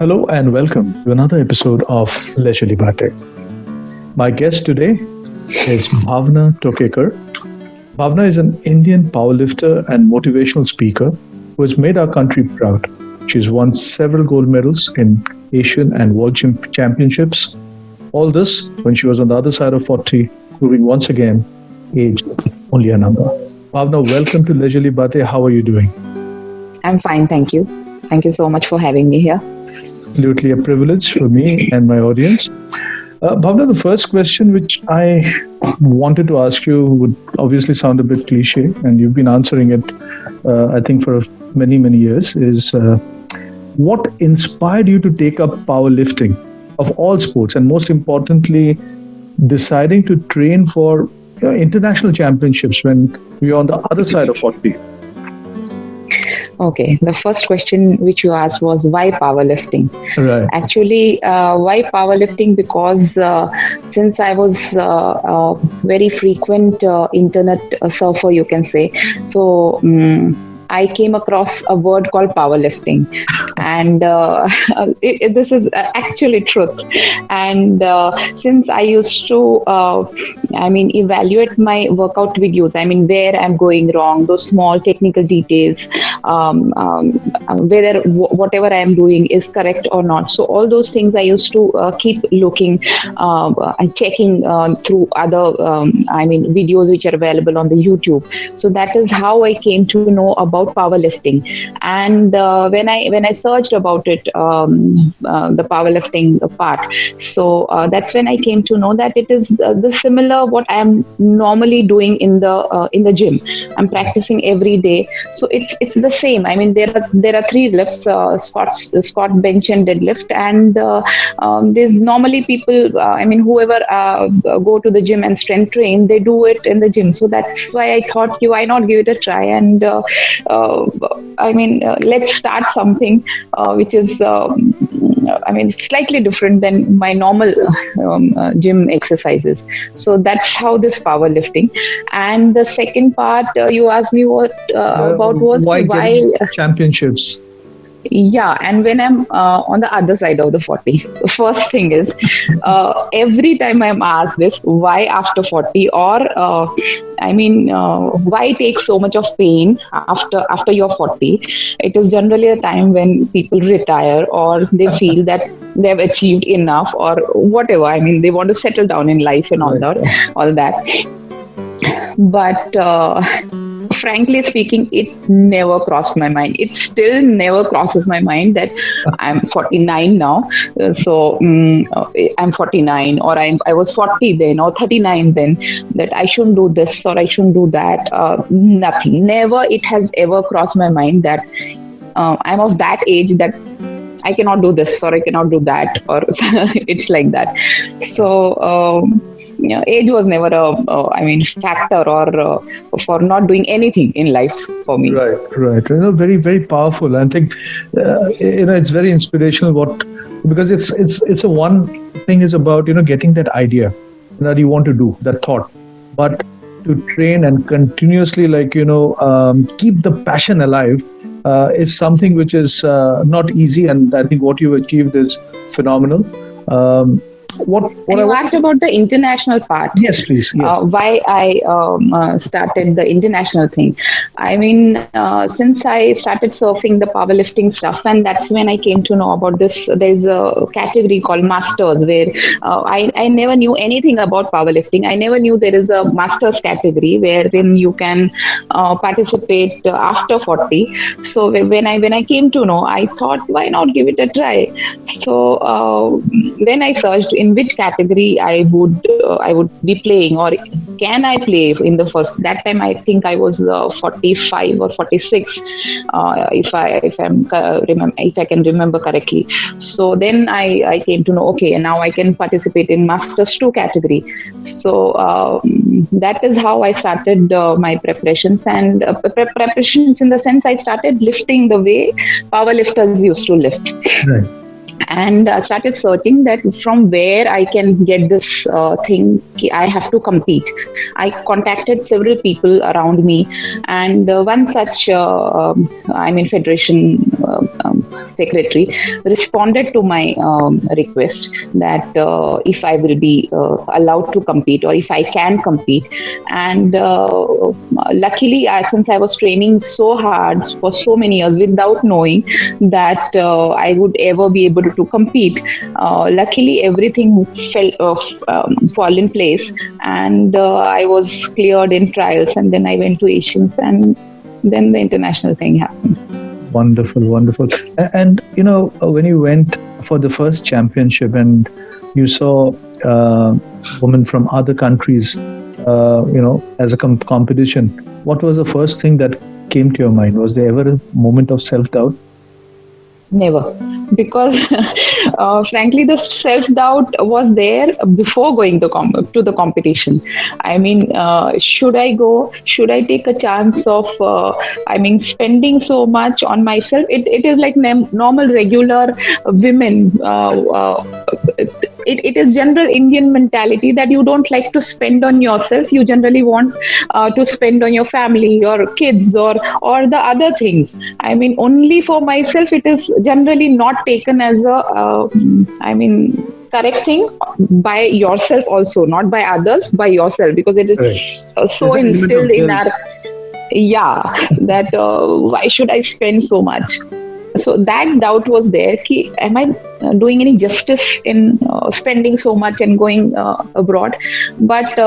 Hello and welcome to another episode of Leisurely Baatein. My guest today is Bhavna Tokekar. Bhavna is an Indian powerlifter and motivational speaker who has made our country proud. She's won several gold medals in Asian and World Championships. All this when she was on the other side of 40, proving once again age only a number. Bhavna, welcome to Leisurely Baatein. How are you doing? I'm fine, thank you. Thank you so much for having me here. Absolutely a privilege for me and my audience. Bhavna, the first question which I wanted to ask you would obviously sound a bit cliche, and you've been answering it, I think, for many, many years, is what inspired you to take up powerlifting of all sports, and most importantly, deciding to train for international championships when you're on the other side of 40? Okay, the first question which you asked was why powerlifting? Right. Actually, why powerlifting? Because since I was very frequent internet surfer, you can say, so I came across a word called powerlifting, and this is actually truth. And since I used to, evaluate my workout videos, where I'm going wrong, those small technical details, whether whatever I am doing is correct or not. So all those things I used to keep looking and checking through other, videos which are available on the YouTube. So that is how I came to know about powerlifting. And when I searched about it, the powerlifting part, so that's when I came to know that it is the similar what I am normally doing in the gym. I'm practicing every day, so it's the same. There are three lifts: squat, bench, and deadlift. And there's normally people, whoever go to the gym and strength train, they do it in the gym. So that's why I thought, why not give it a try? And let's start something which is slightly different than my normal gym exercises. So that's how this powerlifting. And the second part you asked me what about was why championships. Yeah, and when I'm on the other side of the 40, the first thing is every time I'm asked this, why after 40, or why take so much of pain after you're 40? It is generally a time when people retire, or they feel that they've achieved enough, or whatever. They want to settle down in life and all that. But frankly speaking, it never crossed my mind. It still never crosses my mind that I'm 49 now. So I'm 49, or I was 40 then, or 39 then, that I shouldn't do this or I shouldn't do that. Nothing. Never it has ever crossed my mind that I'm of that age that I cannot do this or I cannot do that, or it's like that. So age was never a factor or for not doing anything in life for me. Right. Very, very powerful. I think it's very inspirational. Because it's a one thing is about getting that idea that you want to do, that thought, but to train and continuously keep the passion alive is something which is not easy. And I think what you've achieved is phenomenal. You asked about the international part. Yes, please. Yes. Why I started the international thing. Since I started surfing the powerlifting stuff, and that's when I came to know about this. There's a category called Masters, where I never knew anything about powerlifting. I never knew there is a Masters category wherein you can participate after 40. So when I came to know, I thought, why not give it a try? So then I searched in which category I would be playing, or can I play in the first. That time I think I was 45 or 46, if I can remember correctly. So then I came to know, okay, and now I can participate in Masters 2 category. So that is how I started my preparations, and preparations in the sense I started lifting the way powerlifters used to lift. Right. and started searching that from where I can get this thing. I have to compete. I contacted several people around me, and one such, federation secretary responded to my request that if I will be allowed to compete or if I can compete. And luckily, since I was training so hard for so many years without knowing that I would ever be able to compete, luckily everything fall in place, and I was cleared in trials, and then I went to Asians, and then the international thing happened. Wonderful, wonderful. And when you went for the first championship and you saw women from other countries, as a competition, what was the first thing that came to your mind? Was there ever a moment of self-doubt? Never, because frankly, the self-doubt was there before going to the competition. I mean, should I go? Should I take a chance of, spending so much on myself? It is like normal, regular women. It is general Indian mentality that you don't like to spend on yourself. You generally want to spend on your family, your kids, or the other things. I mean, only for myself, it is generally not taken as a, correct thing by yourself also, not by others, by yourself, because it is so instilled in our, that why should I spend so much? So that doubt was there. Am I doing any justice in spending so much and going abroad? But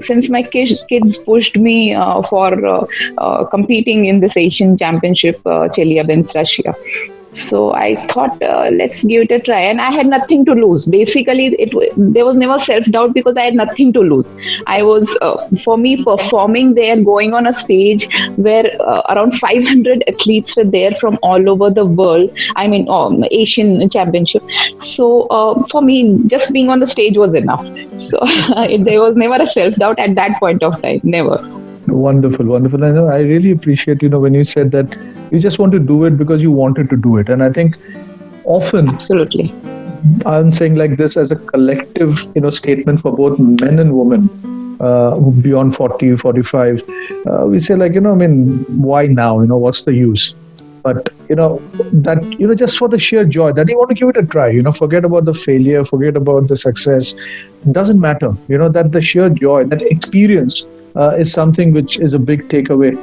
since my kids pushed me for competing in this Asian Championship, Chelyabinsk, Russia. So I thought, let's give it a try. And I had nothing to lose. Basically, there was never self-doubt because I had nothing to lose. I was, for me, performing there, going on a stage where around 500 athletes were there from all over the world. Asian Championship. So for me, just being on the stage was enough. So there was never a self-doubt at that point of time. Never. Wonderful, wonderful. I really appreciate, when you said that you just want to do it because you wanted to do it. And I think often, absolutely, I'm saying like this as a collective, statement for both men and women beyond 40, 45. We say like, why now? What's the use? But, that, just for the sheer joy that you want to give it a try, forget about the failure, forget about the success. It doesn't matter, that the sheer joy, that experience is something which is a big takeaway,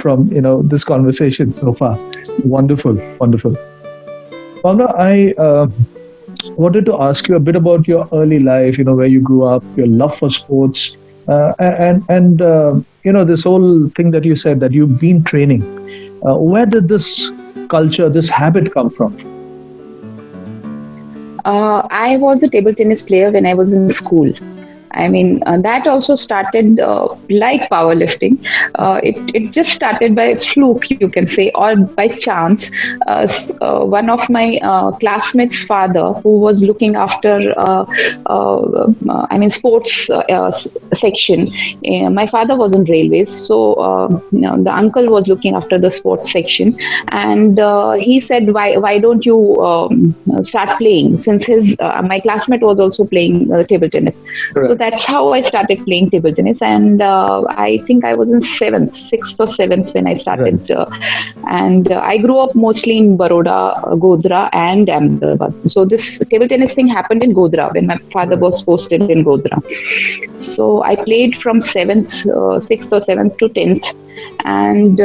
from, this conversation so far. Wonderful, wonderful. Bhavna, I wanted to ask you a bit about your early life, where you grew up, your love for sports, and this whole thing that you said that you've been training. Where did this culture, this habit come from? I was a table tennis player when I was in school. That also started like powerlifting. It just started by fluke, you can say, or by chance. One of my classmates' father, who was looking after, sports section. My father was in railways, so the uncle was looking after the sports section, and he said, "Why don't you start playing?" Since my classmate was also playing table tennis, right. So that's how I started playing table tennis, and I think I was in 6th or 7th when I started. Right. And I grew up mostly in Baroda, Godhra, and Ahmedabad. So this table tennis thing happened in Godhra when my father was posted in Godhra. So I played from 6th or 7th to 10th, and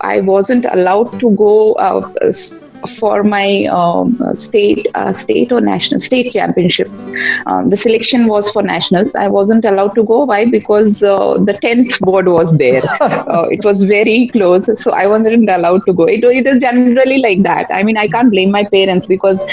I wasn't allowed to go for my state or national state championships. The selection was for nationals. I wasn't allowed to go. Why? Because the 10th board was there. It was very close, so I wasn't allowed to go. It is generally like that. I can't blame my parents because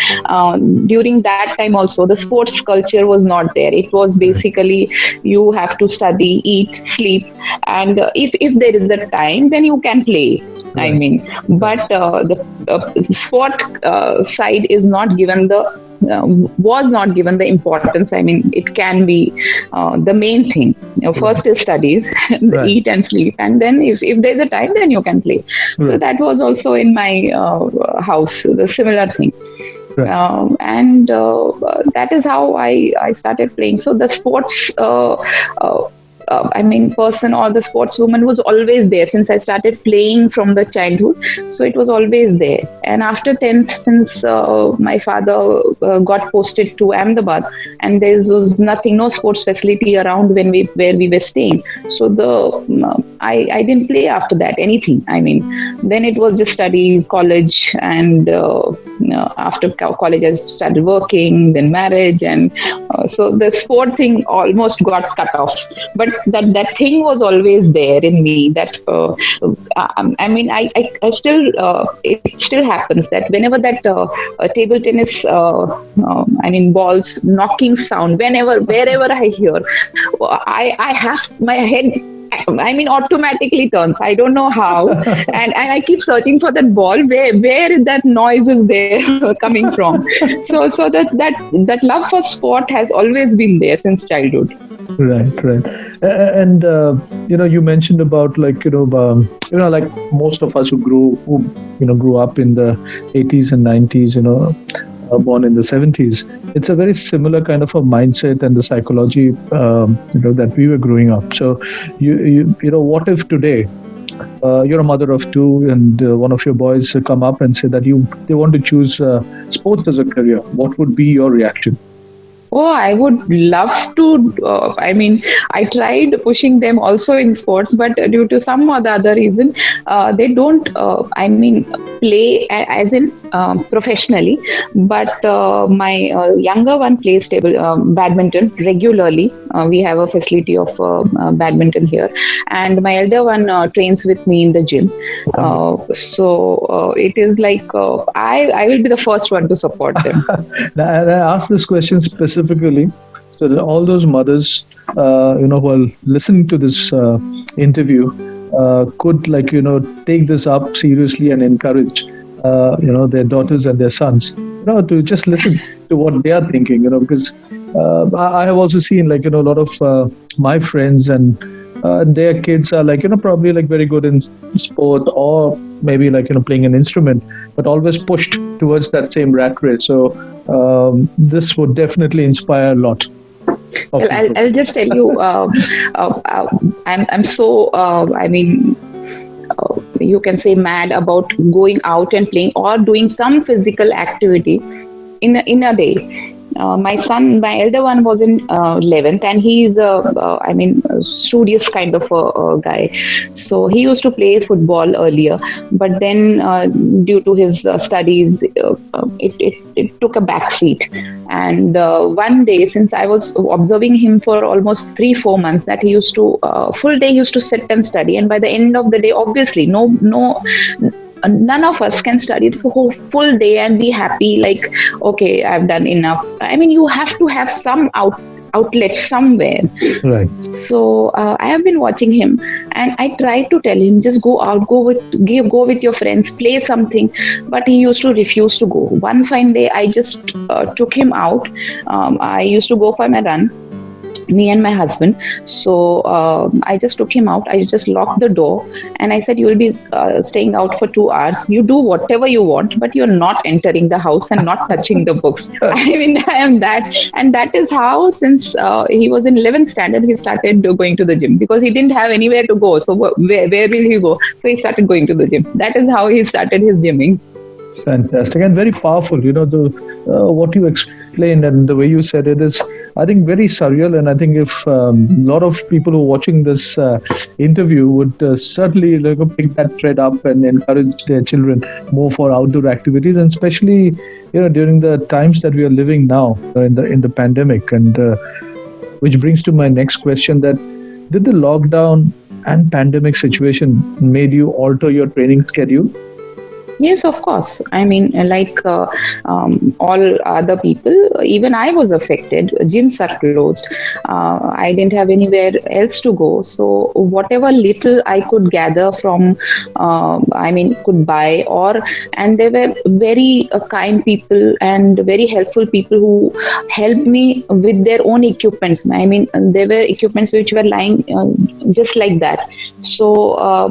during that time also the sports culture was not there. It was basically you have to study, eat, sleep, and if there is the time, then you can play. Right. But the sport side is not given was not given the importance. It can be the main thing. First is studies, right. Eat and sleep, and then if there's a time, then you can play. Right. So that was also in my house, the similar thing. Right. And that is how I started playing. So the sports person or the sportswoman was always there since I started playing from the childhood. So it was always there. And after 10th, since my father got posted to Ahmedabad, and there was nothing, no sports facility around where we were staying. So I didn't play after that anything. Then it was just studies, college, and after college I started working, then marriage, and so the sport thing almost got cut off. But that thing was always there in me. That I still it still happens that whenever that table tennis balls knocking sound, wherever I hear, I have my head automatically turns. I don't know how, and I keep searching for that ball. Where that noise is there coming from? So that love for sport has always been there since childhood. Right, right. And you mentioned about like most of us who grew up in the 80s and 90s, born in the 70s. It's a very similar kind of a mindset and the psychology that we were growing up. So what if today you're a mother of two and one of your boys come up and say that they want to choose sports as a career? What would be your reaction? Oh, I would love to. I tried pushing them also in sports, but due to some or the other reason, they don't, play as in professionally. But my younger one plays badminton regularly. We have a facility of badminton here. And my elder one trains with me in the gym. So it is like I will be the first one to support them. Now, and I asked this question specifically so that all those mothers, who are listening to this interview, could take this up seriously and encourage, their daughters and their sons, to just listen to what they are thinking, because I have also seen a lot of my friends and their kids are probably very good in sport or maybe playing an instrument, but always pushed towards that same rat race. So this would definitely inspire a lot. Well, I'll just tell you, I'm so you can say mad about going out and playing or doing some physical activity in a day. My son, my elder one was in 11th, and he is a studious kind of a guy. So he used to play football earlier, but then due to his studies, it took a back seat. And one day, since I was observing him for almost 3-4 months, that he used to full day he used to sit and study, and by the end of the day, obviously, none of us can study for whole full day and be happy like, okay, I've done enough. You have to have some outlet somewhere. Right. So I have been watching him, and I tried to tell him, just go out, go with your friends, play something. But he used to refuse to go. One fine day, I just took him out. I used to go for my run, me and my husband. So I just took him out. I just locked the door and I said, you will be staying out for 2 hours. You do whatever you want, but you're not entering the house and not touching the books. I am that. And that is how, since he was in 11th standard, he started going to the gym because he didn't have anywhere to go. So where will he go? So he started going to the gym. That is how he started his gymming. Fantastic and very powerful. What you explained and the way you said it is, I think, very surreal. And I think if a lot of people who are watching this interview would certainly pick that thread up and encourage their children more for outdoor activities, and especially during the times that we are living now in the pandemic. And which brings to my next question: that did the lockdown and pandemic situation made you alter your training schedule? Yes, of course. All other people, even I was affected. Gyms are closed. I didn't have anywhere else to go. So whatever little I could gather from, could buy, and there were very kind people and very helpful people who helped me with their own equipments. There were equipments which were lying just like that. So a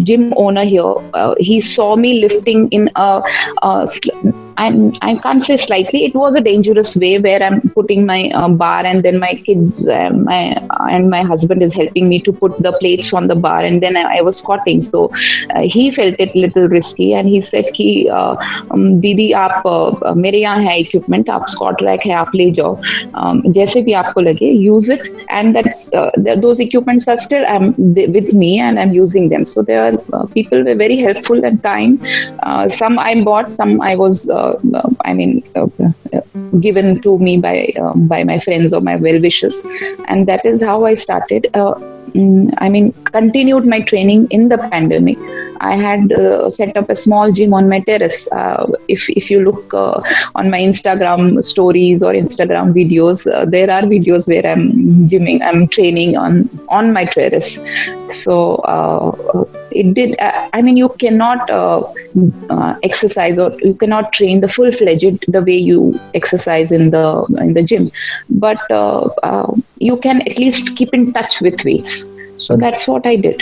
gym owner here, he saw saw me lifting in I can't say slightly. It was a dangerous way where I'm putting my bar, and then my kids, my husband is helping me to put the plates on the bar, and then I was squatting. So he felt it little risky, and he said कि दीदी आप मेरे यहाँ है equipment, आप squat rack है, आप ले जाओ, जैसे भी आपको लगे, use it, and those equipments are still with me, and I'm using them. So there are people were very helpful at time. Some I bought, some I was given to me by my friends or my well wishers, and that is how I started. Continued my training in the pandemic. I had set up a small gym on my terrace. If you look on my Instagram stories or Instagram videos, there are videos where I'm gymming, I'm training on my terrace. So it did. You cannot exercise, or you cannot train the full-fledged the way you exercise in the gym, but you can at least keep in touch with weights. So that's what I did.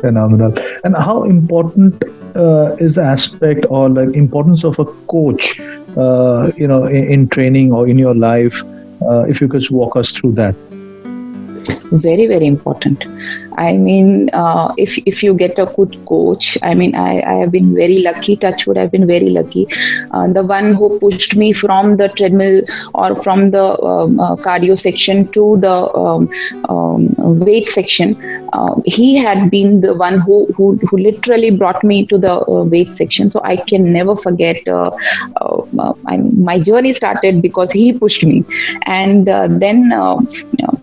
Phenomenal. And how important is the aspect or like importance of a coach, in training or in your life? If you could walk us through that. Very, very important. If you get a good coach, I have been very lucky, touch wood, I've been very lucky. The one who pushed me from the treadmill or from the cardio section to the weight section, he had been the one who literally brought me to the weight section. So I can never forget, my journey started because he pushed me. And then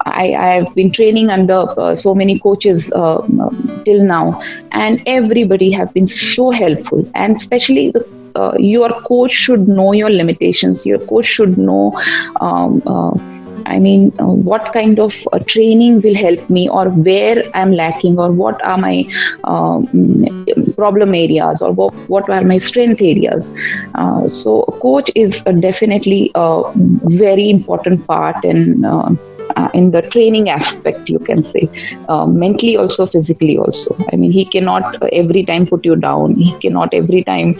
I have been training under so many coaches till now, and everybody have been so helpful, and especially your coach should know your limitations. Your coach should know what kind of training will help me, or where I'm lacking, or what are my problem areas, or what are my strength areas. So a coach is definitely a very important part in the training aspect, you can say, mentally also, physically also. He cannot every time put you down. He cannot every time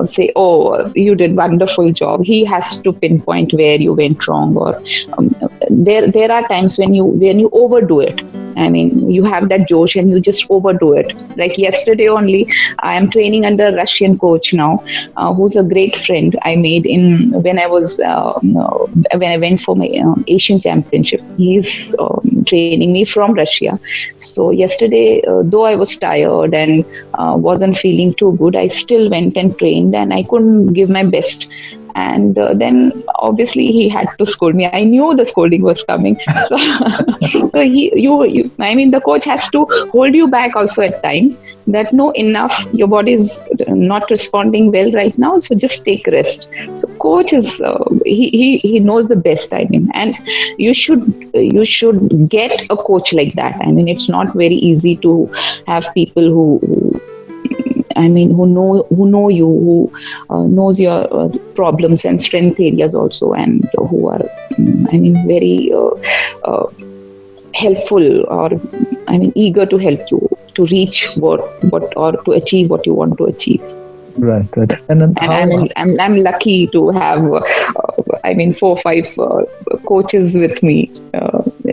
say, oh, you did wonderful job. He has to pinpoint where you went wrong, or there are times when you overdo it. You have that Josh and you just overdo it. Like yesterday only, I am training under a Russian coach now, who's a great friend I made when I went for my Asian Championship. He's training me from Russia. So yesterday, though I was tired and wasn't feeling too good, I still went and trained, and I couldn't give my best. And then obviously he had to scold me. I knew the scolding was coming. So, the coach has to hold you back also at times, that no, enough, your body is not responding well right now, so just take rest. So coach is, he knows the best, and you should get a coach like that. It's not very easy to have people who know you, who knows your problems and strength areas also, and who are, very helpful, or eager to help you to reach what or to achieve what you want to achieve. Right. And then I'm lucky to have 4 or 5 coaches with me.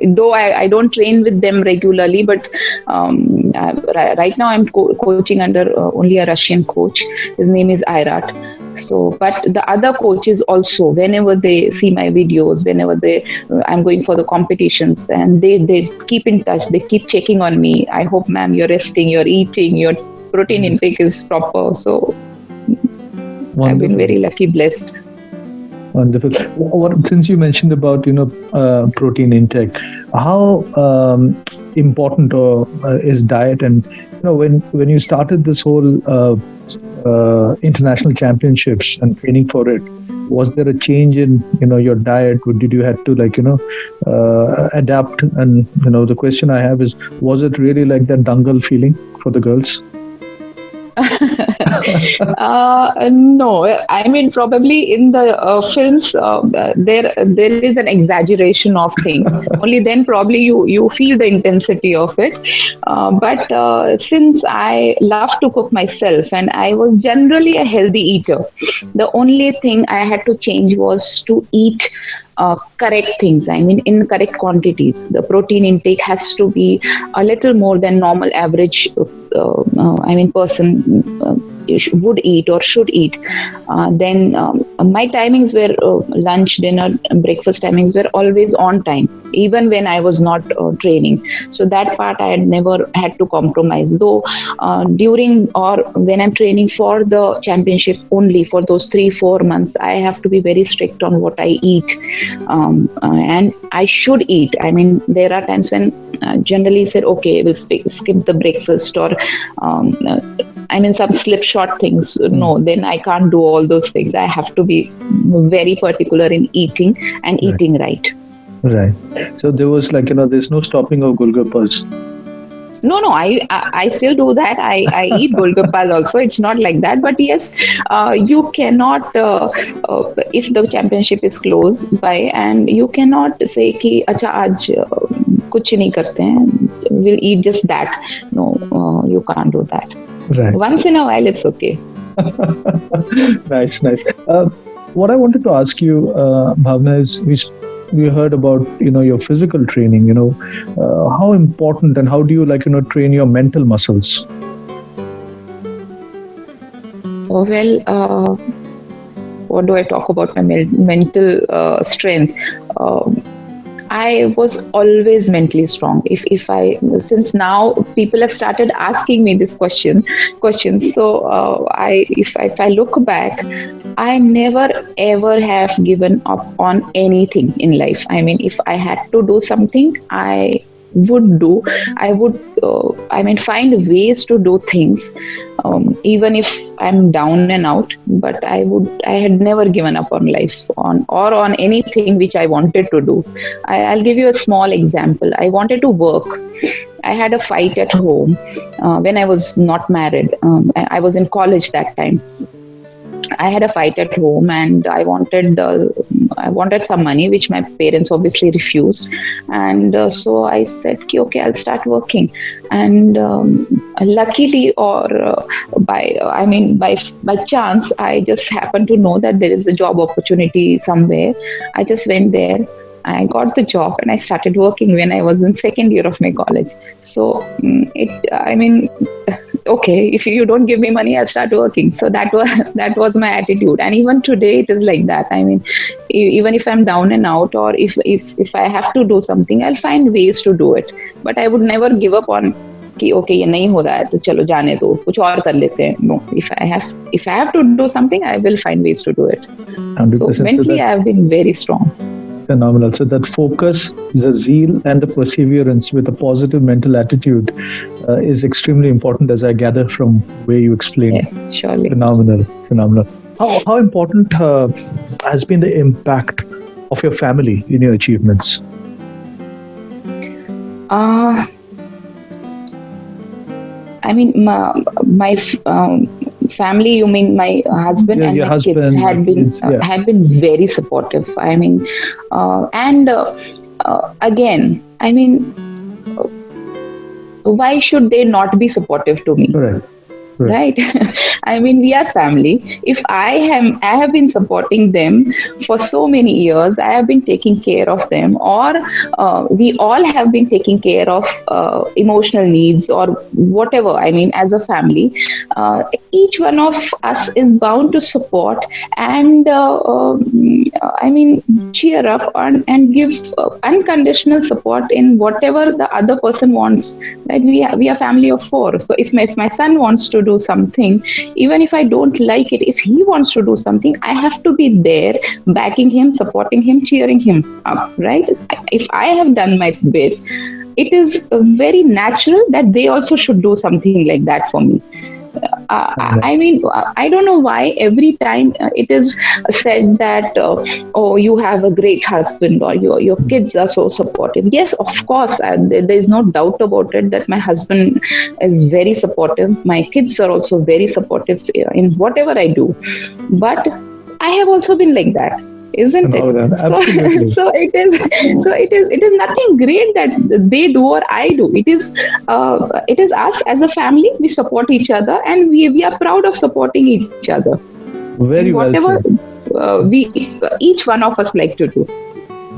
Though I don't train with them regularly, but right now I'm coaching under only a Russian coach. His name is Irat. So, but the other coaches also, whenever they see my videos, whenever I'm going for the competitions, and they keep in touch, they keep checking on me. I hope, ma'am, you're resting, you're eating, your protein intake is proper. So wonderful. I've been very lucky, blessed. Wonderful. Since you mentioned about protein intake, how important is diet? And when you started this whole international championships and training for it, was there a change in your diet? Did you have to adapt? And the question I have is, was it really like that dangal feeling for the girls? No, I mean probably in the films there is an exaggeration of things. Only then probably you feel the intensity of it. But since I love to cook myself and I was generally a healthy eater, the only thing I had to change was to eat correct things. I mean, in correct quantities. The protein intake has to be a little more than normal average. Person would eat or should eat. Then my timings were lunch, dinner, and breakfast timings were always on time, even when I was not training. So that part I had never had to compromise. Though during or when I'm training for the championship, only for those 3-4 months, I have to be very strict on what I eat, and I should eat. I mean, there are times when generally said, okay, we'll skip the breakfast, or some slipshod things. No, then I can't do all those things. I have to be very particular in eating and eating right. Right. So there was there's no stopping of Golgappas. No, I still do that. I eat Golgappas also. It's not like that. But yes, you cannot, if the championship is close by, and you cannot say कि अच्छा आज कुछ नहीं करते हैं. We'll eat just that. No, you can't do that. Right. Once in a while, it's okay. Nice. What I wanted to ask you, Bhavna, is we heard about your physical training. How important and how do you train your mental muscles? Well, what do I talk about my mental strength? I was always mentally strong. Since now people have started asking me this questions. So if I look back, I never ever have given up on anything in life. I mean, if I had to do something, I would do. I would find ways to do things, even if I'm down and out. But I had never given up on life on anything which I wanted to do. I'll give you a small example. I wanted to work. I had a fight at home when I was not married. I was in college that time. I had a fight at home, and I wanted some money, which my parents obviously refused. And so I said, okay, I'll start working. And luckily, or by chance, I just happened to know that there is a job opportunity somewhere. I just went there. I got the job and I started working when I was in second year of my college. So okay, if you don't give me money, I'll start working. So that was my attitude. And even today it is like that. I mean, even if I'm down and out, or if I have to do something, I'll find ways to do it. But I would never give up on कि okay, ये नहीं हो रहा है तो चलो जाने दो, कुछ और कर लेते हैं. No, if I have to do something, I will find ways to do it. 100%. So mentally, I have been very strong. Phenomenal. So that focus, the zeal, and the perseverance with a positive mental attitude is extremely important, as I gather from where you explained. Yeah, surely. Phenomenal. How important has been the impact of your family in your achievements? I mean, my family, you mean my husband and my kids had been very supportive. I mean, again, I mean, why should they not be supportive to me? Right? I mean, we are family. If I have been supporting them for so many years, I have been taking care of them, or we all have been taking care of emotional needs or whatever. I mean, as a family, each one of us is bound to support and cheer up and give unconditional support in whatever the other person wants. Right? We are family of 4. So if my son wants to do something, even if I don't like it, if he wants to do something, I have to be there, backing him, supporting him, cheering him up, right? If I have done my bit, it is very natural that they also should do something like that for me. I mean, I don't know why every time it is said that, oh, you have a great husband or your kids are so supportive. Yes, of course, there is no doubt about it that my husband is very supportive. My kids are also very supportive in whatever I do. But I have also been like that, isn't it? Absolutely. So it is nothing great that they do or I do. It is us as a family. We support each other, and we are proud of supporting each other Very in well whatever said. we each one of us like to do.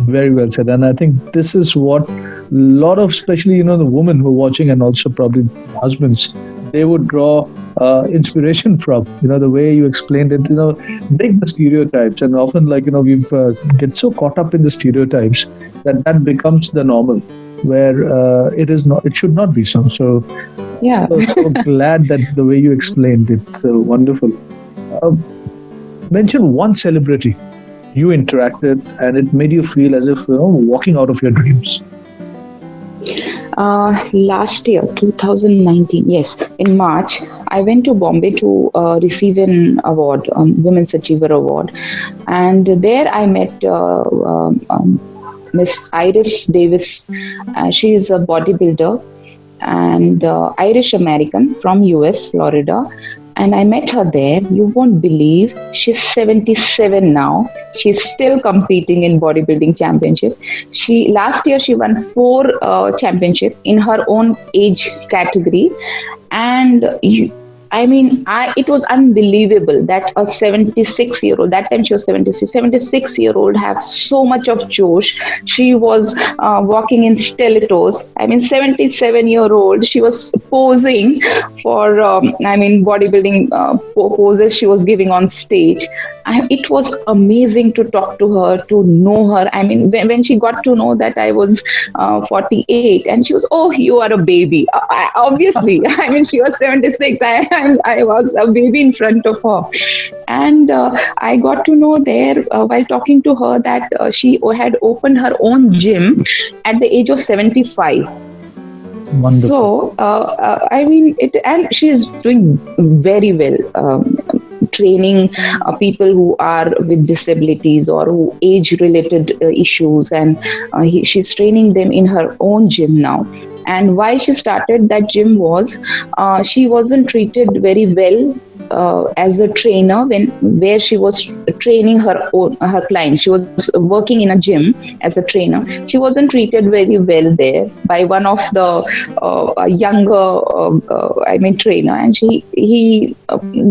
Very well said. And I think this is what a lot of, especially, the women who are watching, and also probably husbands, they would draw inspiration from, the way you explained it, break the stereotypes. And often, like, we've get so caught up in the stereotypes that becomes the normal, where it is not, it should not be so. So, Yeah. so glad that the way you explained it. So wonderful. Uh, Mention one celebrity you interacted and it made you feel as if walking out of your dreams. Last year, 2019, yes, in March, I went to Bombay to receive an award, Women's Achiever Award, and there I met Miss Iris Davis. She is a bodybuilder and Irish American from US, Florida. And I met her there. You won't believe she's 77 now. She's still competing in bodybuilding championship. She last year she won 4 championship in her own age category, and it was unbelievable that a 76-year-old, that time she was 76-year-old, have so much of Josh. She was walking in stilettos. 77-year-old, she was posing for, bodybuilding poses she was giving on stage. It was amazing to talk to her, to know her. When she got to know that I was 48, and she was, oh, you are a baby. Obviously, she was 76. I was a baby in front of her. And I got to know there while talking to her that she had opened her own gym at the age of 75. Wonderful. So, and she is doing very well. Training people who are with disabilities or who age-related issues, and she's training them in her own gym now. And why she started that gym was she wasn't treated very well as a trainer where she was training her clients. She was working in a gym as a trainer. She wasn't treated very well there by one of the younger trainer, and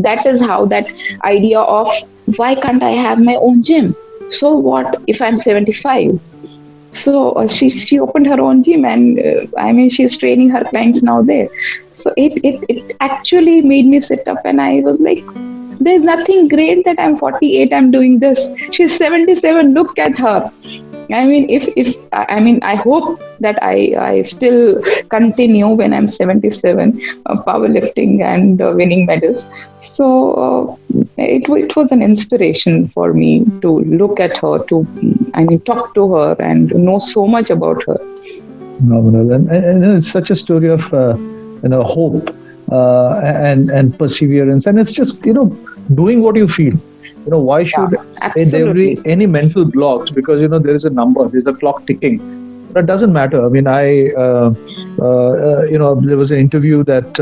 that is how that idea of why can't I have my own gym? So what if I'm 75? So she opened her own gym, and she's training her clients now there. So it actually made me sit up, and I was like, there's nothing great that I'm 48, I'm doing this. She's 77. Look at her. I hope that I still continue when I'm 77, powerlifting and winning medals. So it was an inspiration for me to look at her, to talk to her and know so much about her. Phenomenal. And it's such a story of hope and perseverance. And it's just, doing what you feel. Why should there be any mental blocks? Because, there is a number, there's a clock ticking. But it doesn't matter. There was an interview that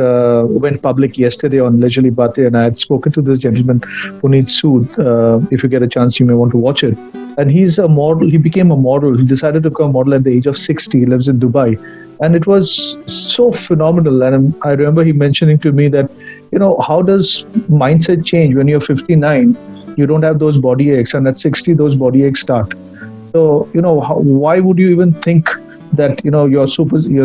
went public yesterday on Leisurely Baatein, and I had spoken to this gentleman, Puneet Sood. If you get a chance, you may want to watch it. And he's a model. He became a model. He decided to become a model at the age of 60. He lives in Dubai. And it was so phenomenal. And I remember he mentioning to me that, how does mindset change when you're 59? You don't have those body aches, and at 60, those body aches start. So, why would you even think that, your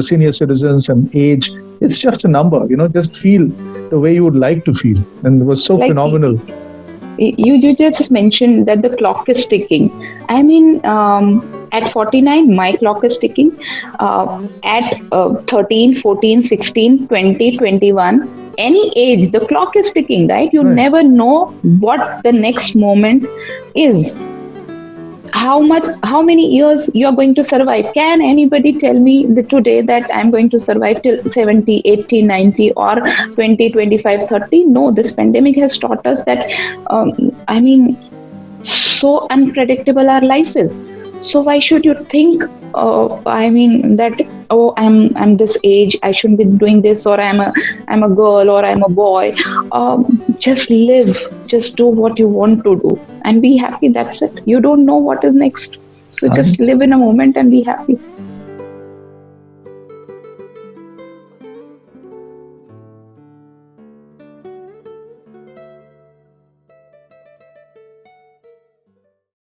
senior citizens and age, it's just a number, just feel the way you would like to feel. And it was so phenomenal. You just mentioned that the clock is ticking. At 49, my clock is ticking. At 13, 14, 16, 20, 21, any age, the clock is ticking, right? You never know what the next moment is. how many years you are going to survive? Can anybody tell me today that I'm going to survive till 70, 80, 90, or 20, 25, 30? No, this pandemic has taught us that, I mean, so unpredictable our life is. So why should you think, that, oh, I'm this age, I shouldn't be doing this, or I'm a girl, or I'm a boy. Just live, just do what you want to do, and be happy. That's it. You don't know what is next, so just live in a moment and be happy.